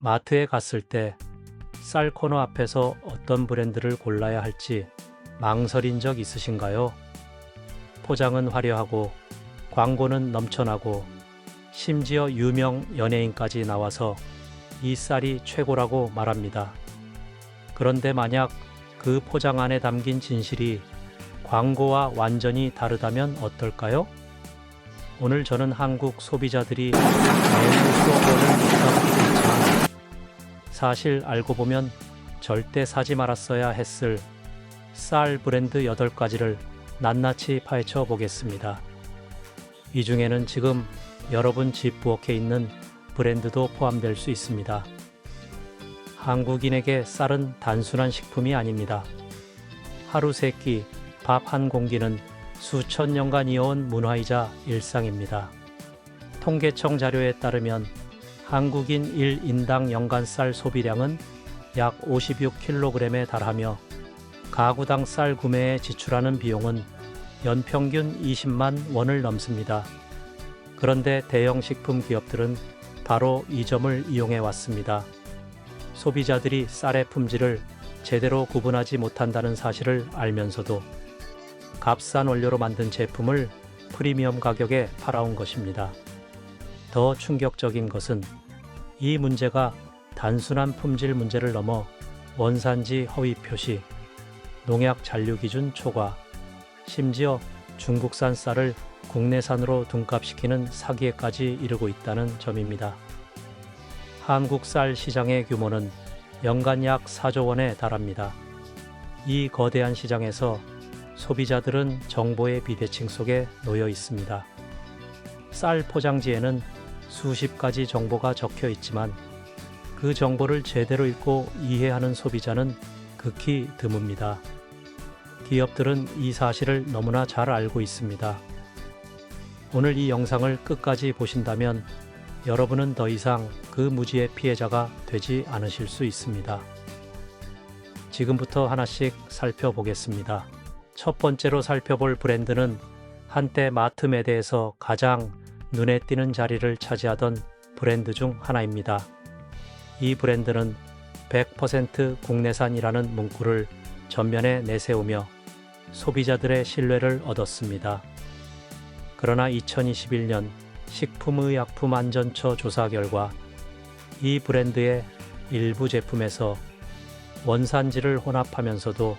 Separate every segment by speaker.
Speaker 1: 마트에 갔을 때 쌀 코너 앞에서 어떤 브랜드를 골라야 할지 망설인 적 있으신가요? 포장은 화려하고 광고는 넘쳐나고 심지어 유명 연예인까지 나와서 이 쌀이 최고라고 말합니다. 그런데 만약 그 포장 안에 담긴 진실이 광고와 완전히 다르다면 어떨까요? 오늘 저는 한국 소비자들이 매우 수억원을 묻어가고 있지만 사실 알고 보면 절대 사지 말았어야 했을 쌀 브랜드 8가지를 낱낱이 파헤쳐 보겠습니다. 이 중에는 지금 여러분 집 부엌에 있는 브랜드도 포함될 수 있습니다. 한국인에게 쌀은 단순한 식품이 아닙니다. 하루 3끼, 밥 한 공기는 수천 년간 이어온 문화이자 일상입니다. 통계청 자료에 따르면 한국인 1인당 연간 쌀 소비량은 약 56kg에 달하며 가구당 쌀 구매에 지출하는 비용은 연평균 20만 원을 넘습니다. 그런데 대형 식품 기업들은 바로 이 점을 이용해 왔습니다. 소비자들이 쌀의 품질을 제대로 구분하지 못한다는 사실을 알면서도 값싼 원료로 만든 제품을 프리미엄 가격에 팔아온 것입니다. 더 충격적인 것은 이 문제가 단순한 품질 문제를 넘어 원산지 허위 표시, 농약 잔류 기준 초과, 심지어 중국산 쌀을 국내산으로 둔갑시키는 사기에까지 이르고 있다는 점입니다. 한국 쌀 시장의 규모는 연간 약 4조 원에 달합니다. 이 거대한 시장에서 소비자들은 정보의 비대칭 속에 놓여 있습니다. 쌀 포장지에는 수십 가지 정보가 적혀 있지만 그 정보를 제대로 읽고 이해하는 소비자는 극히 드뭅니다. 기업들은 이 사실을 너무나 잘 알고 있습니다. 오늘 이 영상을 끝까지 보신다면 여러분은 더 이상 그 무지의 피해자가 되지 않으실 수 있습니다. 지금부터 하나씩 살펴보겠습니다. 첫 번째로 살펴볼 브랜드는 한때 마트 매대에서 가장 눈에 띄는 자리를 차지하던 브랜드 중 하나입니다. 이 브랜드는 100% 국내산이라는 문구를 전면에 내세우며 소비자들의 신뢰를 얻었습니다. 그러나 2021년 식품의약품안전처 조사 결과 이 브랜드의 일부 제품에서 원산지를 혼합하면서도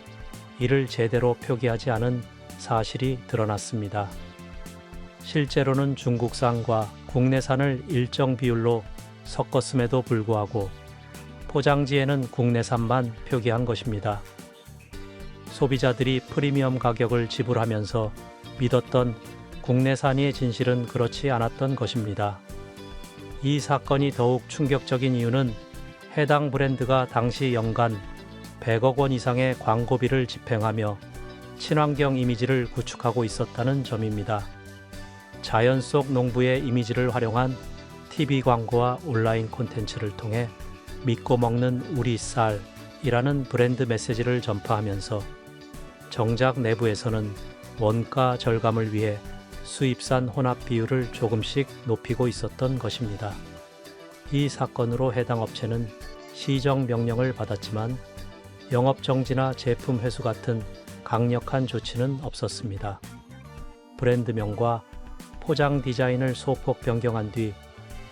Speaker 1: 이를 제대로 표기하지 않은 사실이 드러났습니다. 실제로는 중국산과 국내산을 일정 비율로 섞었음에도 불구하고 포장지에는 국내산만 표기한 것입니다. 소비자들이 프리미엄 가격을 지불하면서 믿었던 국내산의 진실은 그렇지 않았던 것입니다. 이 사건이 더욱 충격적인 이유는 해당 브랜드가 당시 연간 100억 원 이상의 광고비를 집행하며 친환경 이미지를 구축하고 있었다는 점입니다. 자연 속 농부의 이미지를 활용한 TV 광고와 온라인 콘텐츠를 통해 믿고 먹는 우리 쌀이라는 브랜드 메시지를 전파하면서 정작 내부에서는 원가 절감을 위해 수입산 혼합 비율을 조금씩 높이고 있었던 것입니다. 이 사건으로 해당 업체는 시정 명령을 받았지만 영업정지나 제품 회수 같은 강력한 조치는 없었습니다. 브랜드명과 포장 디자인을 소폭 변경한 뒤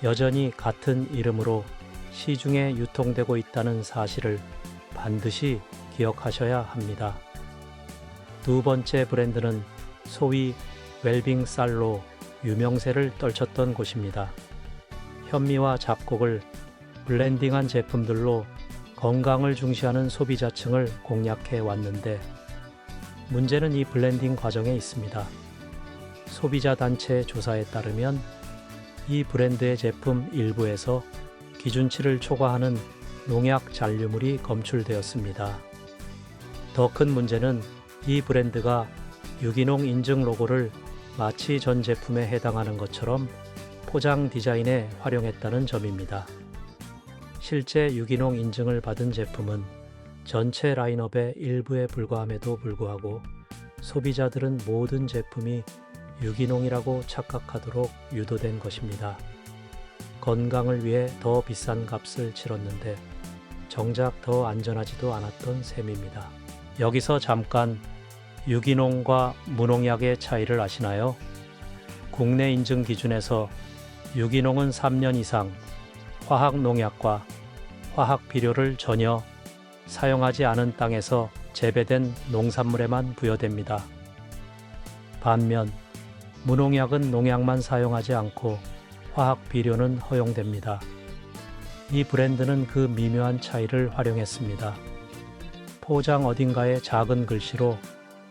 Speaker 1: 여전히 같은 이름으로 시중에 유통되고 있다는 사실을 반드시 기억하셔야 합니다. 두 번째 브랜드는 소위 웰빙 쌀로 유명세를 떨쳤던 곳입니다. 현미와 잡곡을 블렌딩한 제품들로 건강을 중시하는 소비자층을 공략해 왔는데 문제는 이 블렌딩 과정에 있습니다. 소비자 단체 조사에 따르면 이 브랜드의 제품 일부에서 기준치를 초과하는 농약 잔류물이 검출되었습니다. 더 큰 문제는 이 브랜드가 유기농 인증 로고를 마치 전 제품에 해당하는 것처럼 포장 디자인에 활용했다는 점입니다. 실제 유기농 인증을 받은 제품은 전체 라인업의 일부에 불과함에도 불구하고 소비자들은 모든 제품이 유기농이라고 착각하도록 유도된 것입니다. 건강을 위해 더 비싼 값을 치렀는데 정작 더 안전하지도 않았던 셈입니다. 여기서 잠깐 유기농과 무농약의 차이를 아시나요? 국내 인증 기준에서 유기농은 3년 이상 화학 농약과 화학 비료를 전혀 사용하지 않은 땅에서 재배된 농산물에만 부여됩니다. 반면 무농약은 농약만 사용하지 않고 화학 비료는 허용됩니다. 이 브랜드는 그 미묘한 차이를 활용했습니다. 포장 어딘가에 작은 글씨로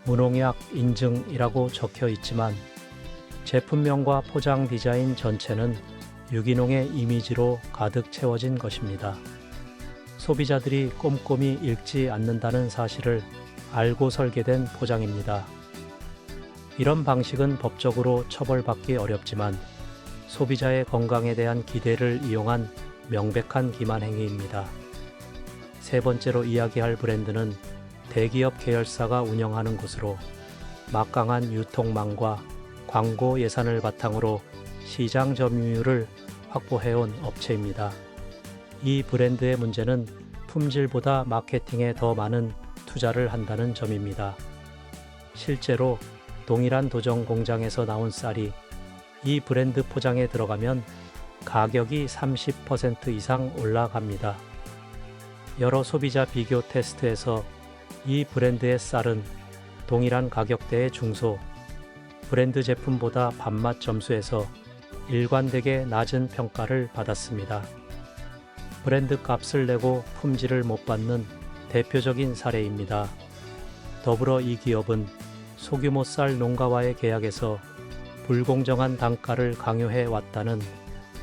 Speaker 1: 무농약 인증이라고 적혀 있지만 제품명과 포장 디자인 전체는 유기농의 이미지로 가득 채워진 것입니다. 소비자들이 꼼꼼히 읽지 않는다는 사실을 알고 설계된 포장입니다. 이런 방식은 법적으로 처벌받기 어렵지만 소비자의 건강에 대한 기대를 이용한 명백한 기만 행위입니다. 세 번째로 이야기할 브랜드는 대기업 계열사가 운영하는 곳으로 막강한 유통망과 광고 예산을 바탕으로 시장 점유율을 확보해온 업체입니다. 이 브랜드의 문제는 품질보다 마케팅에 더 많은 투자를 한다는 점입니다. 실제로 동일한 도정 공장에서 나온 쌀이 이 브랜드 포장에 들어가면 가격이 30% 이상 올라갑니다. 여러 소비자 비교 테스트에서 이 브랜드의 쌀은 동일한 가격대의 중소 브랜드 제품보다 반맛 점수에서 일관되게 낮은 평가를 받았습니다. 브랜드 값을 내고 품질을 못 받는 대표적인 사례입니다. 더불어 이 기업은 소규모 쌀 농가와의 계약에서 불공정한 단가를 강요해 왔다는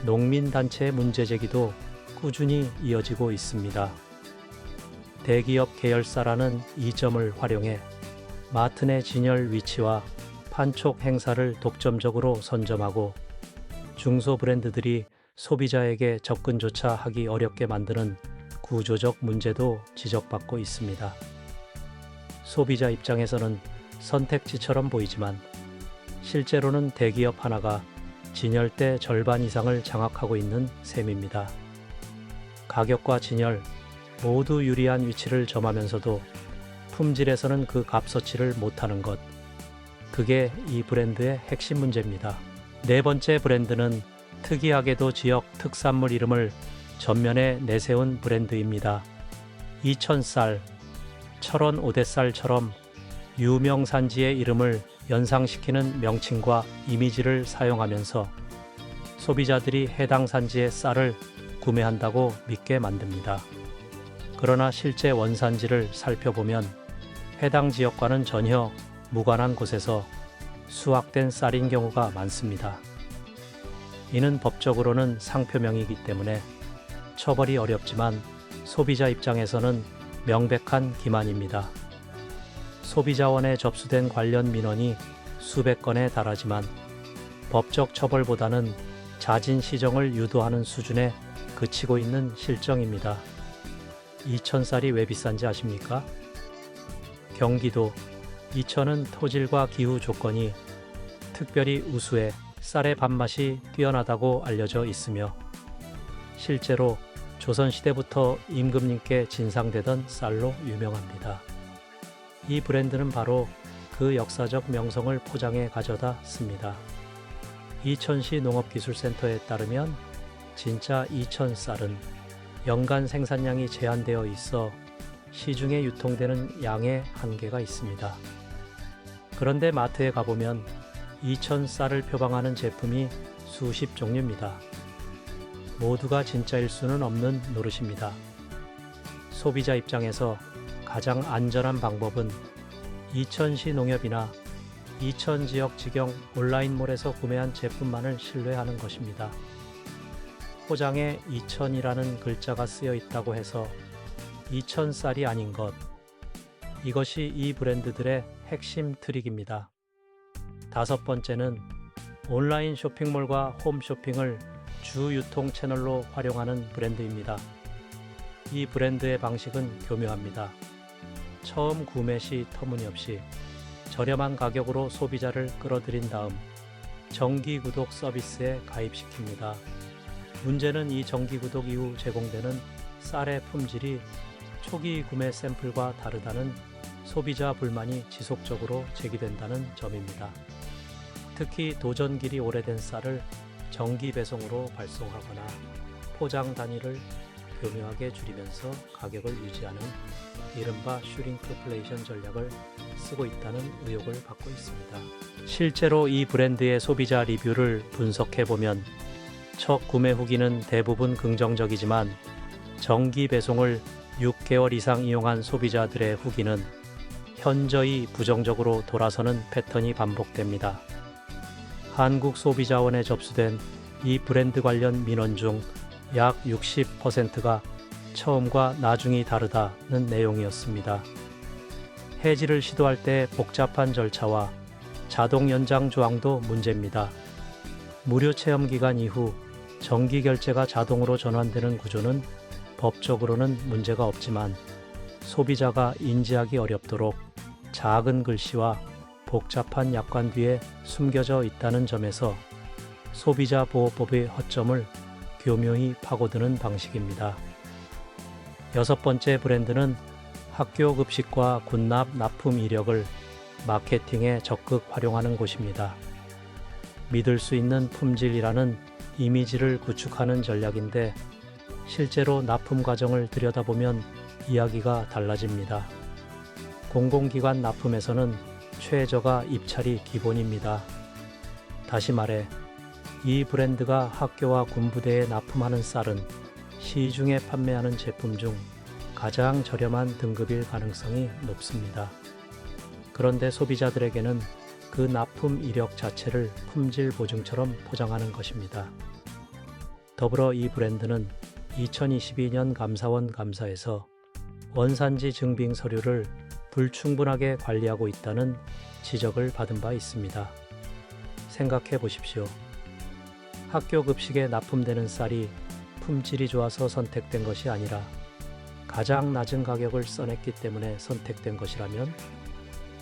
Speaker 1: 농민단체의 문제 제기도 꾸준히 이어지고 있습니다. 대기업 계열사라는 이점을 활용해 마트 내 진열 위치와 판촉 행사를 독점적으로 선점하고 중소 브랜드들이 소비자에게 접근조차 하기 어렵게 만드는 구조적 문제도 지적받고 있습니다. 소비자 입장에서는 선택지처럼 보이지만 실제로는 대기업 하나가 진열대 절반 이상을 장악하고 있는 셈입니다. 가격과 진열 모두 유리한 위치를 점하면서도 품질에서는 그 값어치를 못하는 것. 그게 이 브랜드의 핵심 문제입니다. 네 번째 브랜드는 특이하게도 지역 특산물 이름을 전면에 내세운 브랜드입니다. 이천쌀, 철원 오대쌀처럼 유명 산지의 이름을 연상시키는 명칭과 이미지를 사용하면서 소비자들이 해당 산지의 쌀을 구매한다고 믿게 만듭니다. 그러나 실제 원산지를 살펴보면 해당 지역과는 전혀 무관한 곳에서 수확된 쌀인 경우가 많습니다. 이는 법적으로는 상표명이기 때문에 처벌이 어렵지만 소비자 입장에서는 명백한 기만입니다. 소비자원에 접수된 관련 민원이 수백 건에 달하지만 법적 처벌보다는 자진 시정을 유도하는 수준에 그치고 있는 실정입니다. 이천쌀이 왜 비싼지 아십니까? 경기도 이천은 토질과 기후 조건이 특별히 우수해 쌀의 밥맛이 뛰어나다고 알려져 있으며 실제로 조선시대부터 임금님께 진상되던 쌀로 유명합니다. 이 브랜드는 바로 그 역사적 명성을 포장해 가져다 씁니다. 이천시 농업기술센터에 따르면 진짜 이천 쌀은 연간 생산량이 제한되어 있어 시중에 유통되는 양의 한계가 있습니다. 그런데 마트에 가보면 이천 쌀을 표방하는 제품이 수십 종류입니다. 모두가 진짜일 수는 없는 노릇입니다. 소비자 입장에서 가장 안전한 방법은 이천시 농협이나 이천 지역 직영 온라인몰에서 구매한 제품만을 신뢰하는 것입니다. 포장에 이천이라는 글자가 쓰여 있다고 해서 이천 쌀이 아닌 것. 이것이 이 브랜드들의 핵심 트릭입니다. 다섯 번째는 온라인 쇼핑몰과 홈쇼핑을 주 유통 채널로 활용하는 브랜드입니다. 이 브랜드의 방식은 교묘합니다. 처음 구매 시 터무니없이 저렴한 가격으로 소비자를 끌어들인 다음 정기 구독 서비스에 가입시킵니다. 문제는 이 정기구독 이후 제공되는 쌀의 품질이 초기 구매 샘플과 다르다는 소비자 불만이 지속적으로 제기된다는 점입니다. 특히 도전길이 오래된 쌀을 정기 배송으로 발송하거나 포장 단위를 교묘하게 줄이면서 가격을 유지하는 이른바 슈링크플레이션 전략을 쓰고 있다는 의혹을 받고 있습니다. 실제로 이 브랜드의 소비자 리뷰를 분석해보면 첫 구매 후기는 대부분 긍정적이지만 정기 배송을 6개월 이상 이용한 소비자들의 후기는 현저히 부정적으로 돌아서는 패턴이 반복됩니다. 한국소비자원에 접수된 이 브랜드 관련 민원 중 약 60%가 처음과 나중이 다르다는 내용이었습니다. 해지를 시도할 때 복잡한 절차와 자동 연장 조항도 문제입니다. 무료 체험 기간 이후 정기 결제가 자동으로 전환되는 구조는 법적으로는 문제가 없지만 소비자가 인지하기 어렵도록 작은 글씨와 복잡한 약관 뒤에 숨겨져 있다는 점에서 소비자보호법의 허점을 교묘히 파고드는 방식입니다. 6번째 브랜드는 학교 급식과 군납 납품 이력을 마케팅에 적극 활용하는 곳입니다. 믿을 수 있는 품질이라는 이미지를 구축하는 전략인데 실제로 납품 과정을 들여다보면 이야기가 달라집니다. 공공기관 납품에서는 최저가 입찰이 기본입니다. 다시 말해 이 브랜드가 학교와 군부대에 납품하는 쌀은 시중에 판매하는 제품 중 가장 저렴한 등급일 가능성이 높습니다. 그런데 소비자들에게는 그 납품 이력 자체를 품질 보증처럼 포장하는 것입니다. 더불어 이 브랜드는 2022년 감사원 감사에서 원산지 증빙 서류를 불충분하게 관리하고 있다는 지적을 받은 바 있습니다. 생각해 보십시오. 학교 급식에 납품되는 쌀이 품질이 좋아서 선택된 것이 아니라 가장 낮은 가격을 써냈기 때문에 선택된 것이라면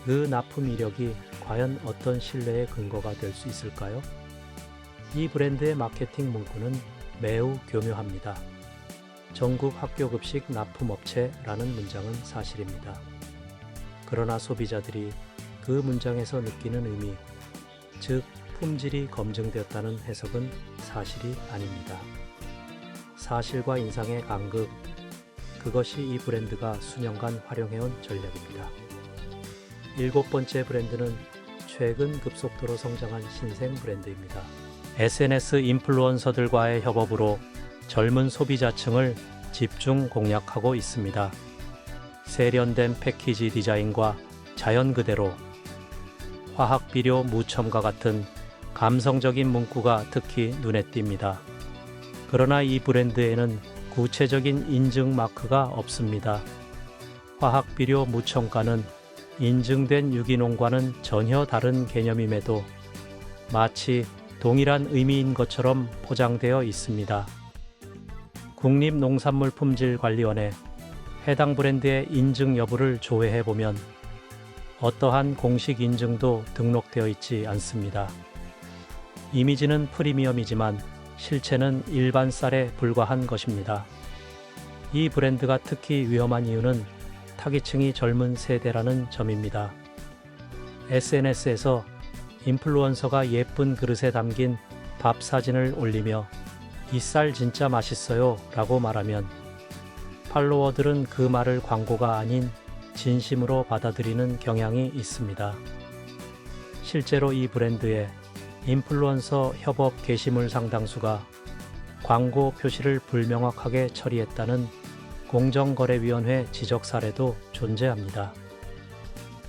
Speaker 1: 그 납품 이력이 과연 어떤 신뢰의 근거가 될 수 있을까요? 이 브랜드의 마케팅 문구는 매우 교묘합니다. 전국 학교 급식 납품업체라는 문장은 사실입니다. 그러나 소비자들이 그 문장에서 느끼는 의미, 즉 품질이 검증되었다는 해석은 사실이 아닙니다. 사실과 인상의 간극, 그것이 이 브랜드가 수년간 활용해온 전략입니다. 7번째 브랜드는 최근 급속도로 성장한 신생 브랜드입니다. SNS 인플루언서들과의 협업으로 젊은 소비자층을 집중 공략하고 있습니다. 세련된 패키지 디자인과 자연 그대로, 화학 비료 무첨가 같은 감성적인 문구가 특히 눈에 띕니다. 그러나 이 브랜드에는 구체적인 인증 마크가 없습니다. 화학 비료 무첨가는 인증된 유기농과는 전혀 다른 개념임에도 마치 동일한 의미인 것처럼 포장되어 있습니다. 국립농산물품질관리원에 해당 브랜드의 인증 여부를 조회해보면 어떠한 공식 인증도 등록되어 있지 않습니다. 이미지는 프리미엄이지만 실체는 일반 쌀에 불과한 것입니다. 이 브랜드가 특히 위험한 이유는 타깃층이 젊은 세대라는 점입니다. SNS에서 인플루언서가 예쁜 그릇에 담긴 밥 사진을 올리며 이 쌀 진짜 맛있어요 라고 말하면 팔로워들은 그 말을 광고가 아닌 진심으로 받아들이는 경향이 있습니다. 실제로 이 브랜드의 인플루언서 협업 게시물 상당수가 광고 표시를 불명확하게 처리했다는 공정거래위원회 지적 사례도 존재합니다.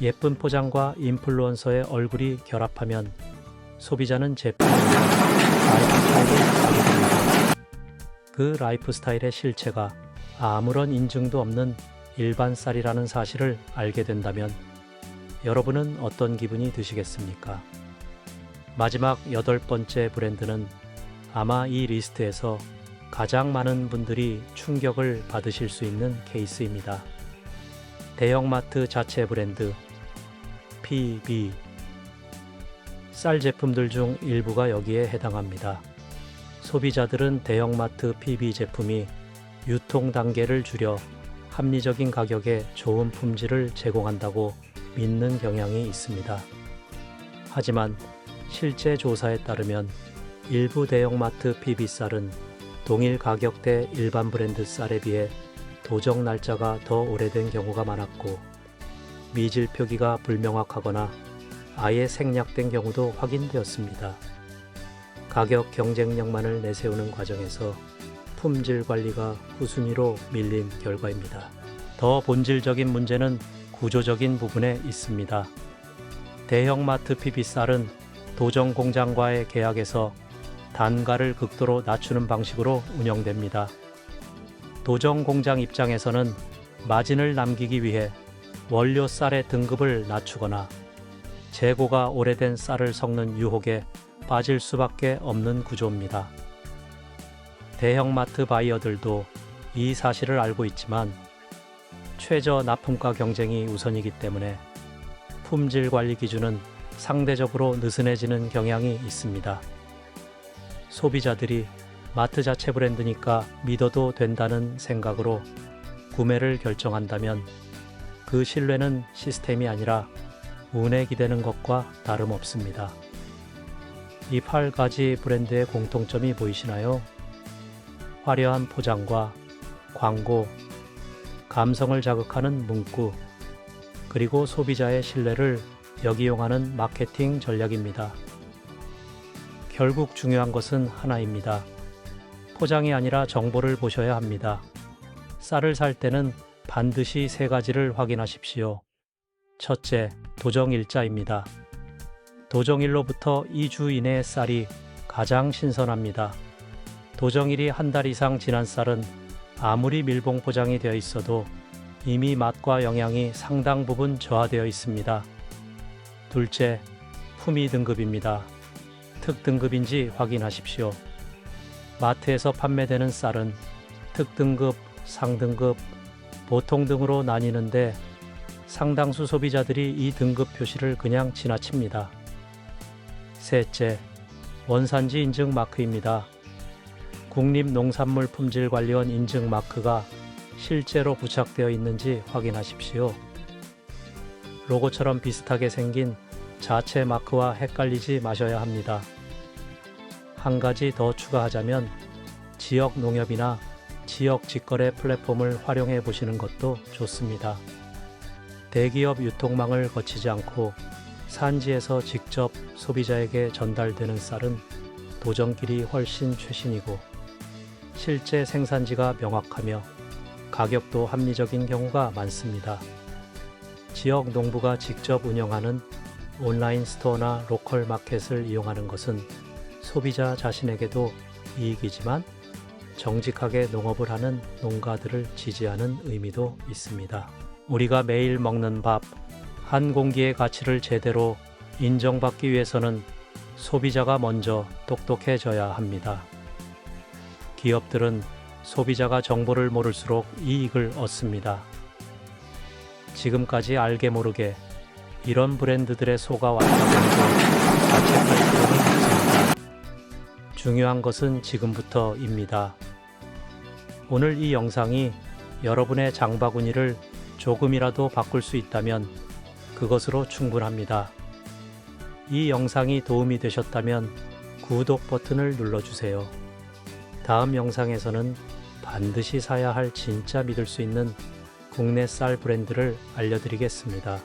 Speaker 1: 예쁜 포장과 인플루언서의 얼굴이 결합하면 소비자는 제품의 라이프 스타일을 알게 됩니다. 그 라이프 스타일의 실체가 아무런 인증도 없는 일반 쌀이라는 사실을 알게 된다면 여러분은 어떤 기분이 드시겠습니까? 마지막 8번째 브랜드는 아마 이 리스트에서 가장 많은 분들이 충격을 받으실 수 있는 케이스입니다. 대형마트 자체 브랜드 PB. 쌀 제품들 중 일부가 여기에 해당합니다. 소비자들은 대형마트 PB 제품이 유통 단계를 줄여 합리적인 가격에 좋은 품질을 제공한다고 믿는 경향이 있습니다. 하지만 실제 조사에 따르면 일부 대형마트 PB 쌀은 동일 가격대 일반 브랜드 쌀에 비해 도정 날짜가 더 오래된 경우가 많았고, 미질 표기가 불명확하거나 아예 생략된 경우도 확인되었습니다. 가격 경쟁력만을 내세우는 과정에서 품질 관리가 후순위로 밀린 결과입니다. 더 본질적인 문제는 구조적인 부분에 있습니다. 대형마트 PB 쌀은 도정 공장과의 계약에서 단가를 극도로 낮추는 방식으로 운영됩니다. 도정 공장 입장에서는 마진을 남기기 위해 원료 쌀의 등급을 낮추거나 재고가 오래된 쌀을 섞는 유혹에 빠질 수밖에 없는 구조입니다. 대형마트 바이어들도 이 사실을 알고 있지만 최저 납품가 경쟁이 우선이기 때문에 품질 관리 기준은 상대적으로 느슨해지는 경향이 있습니다. 소비자들이 마트 자체 브랜드니까 믿어도 된다는 생각으로 구매를 결정한다면 그 신뢰는 시스템이 아니라 운에 기대는 것과 다름없습니다. 이 8가지 브랜드의 공통점이 보이시나요? 화려한 포장과 광고, 감성을 자극하는 문구, 그리고 소비자의 신뢰를 역이용하는 마케팅 전략입니다. 결국 중요한 것은 하나입니다. 포장이 아니라 정보를 보셔야 합니다. 쌀을 살 때는 반드시 3가지를 확인하십시오. 첫째, 도정일자입니다. 도정일로부터 2주 이내의 쌀이 가장 신선합니다. 도정일이 한 달 이상 지난 쌀은 아무리 밀봉 포장이 되어 있어도 이미 맛과 영양이 상당 부분 저하되어 있습니다. 둘째, 품위 등급입니다. 특등급인지 확인하십시오. 마트에서 판매되는 쌀은 특등급, 상등급, 보통 등으로 나뉘는데 상당수 소비자들이 이 등급 표시를 그냥 지나칩니다. 셋째, 원산지 인증 마크입니다. 국립농산물품질관리원 인증 마크가 실제로 부착되어 있는지 확인하십시오. 로고처럼 비슷하게 생긴 자체 마크와 헷갈리지 마셔야 합니다. 한 가지 더 추가하자면 지역 농협이나 지역 직거래 플랫폼을 활용해 보시는 것도 좋습니다. 대기업 유통망을 거치지 않고 산지에서 직접 소비자에게 전달되는 쌀은 도정길이 훨씬 최신이고 실제 생산지가 명확하며 가격도 합리적인 경우가 많습니다. 지역 농부가 직접 운영하는 온라인 스토어나 로컬 마켓을 이용하는 것은 소비자 자신에게도 이익이지만 정직하게 농업을 하는 농가들을 지지하는 의미도 있습니다. 우리가 매일 먹는 밥, 한 공기의 가치를 제대로 인정받기 위해서는 소비자가 먼저 똑똑해져야 합니다. 기업들은 소비자가 정보를 모를수록 이익을 얻습니다. 지금까지 알게 모르게 이런 브랜드들의 속아 왔다고 해도 자책할 필요는 없습니다. 중요한 것은 지금부터입니다. 오늘 이 영상이 여러분의 장바구니를 조금이라도 바꿀 수 있다면 그것으로 충분합니다. 이 영상이 도움이 되셨다면 구독 버튼을 눌러주세요. 다음 영상에서는 반드시 사야 할 진짜 믿을 수 있는 국내 쌀 브랜드를 알려드리겠습니다.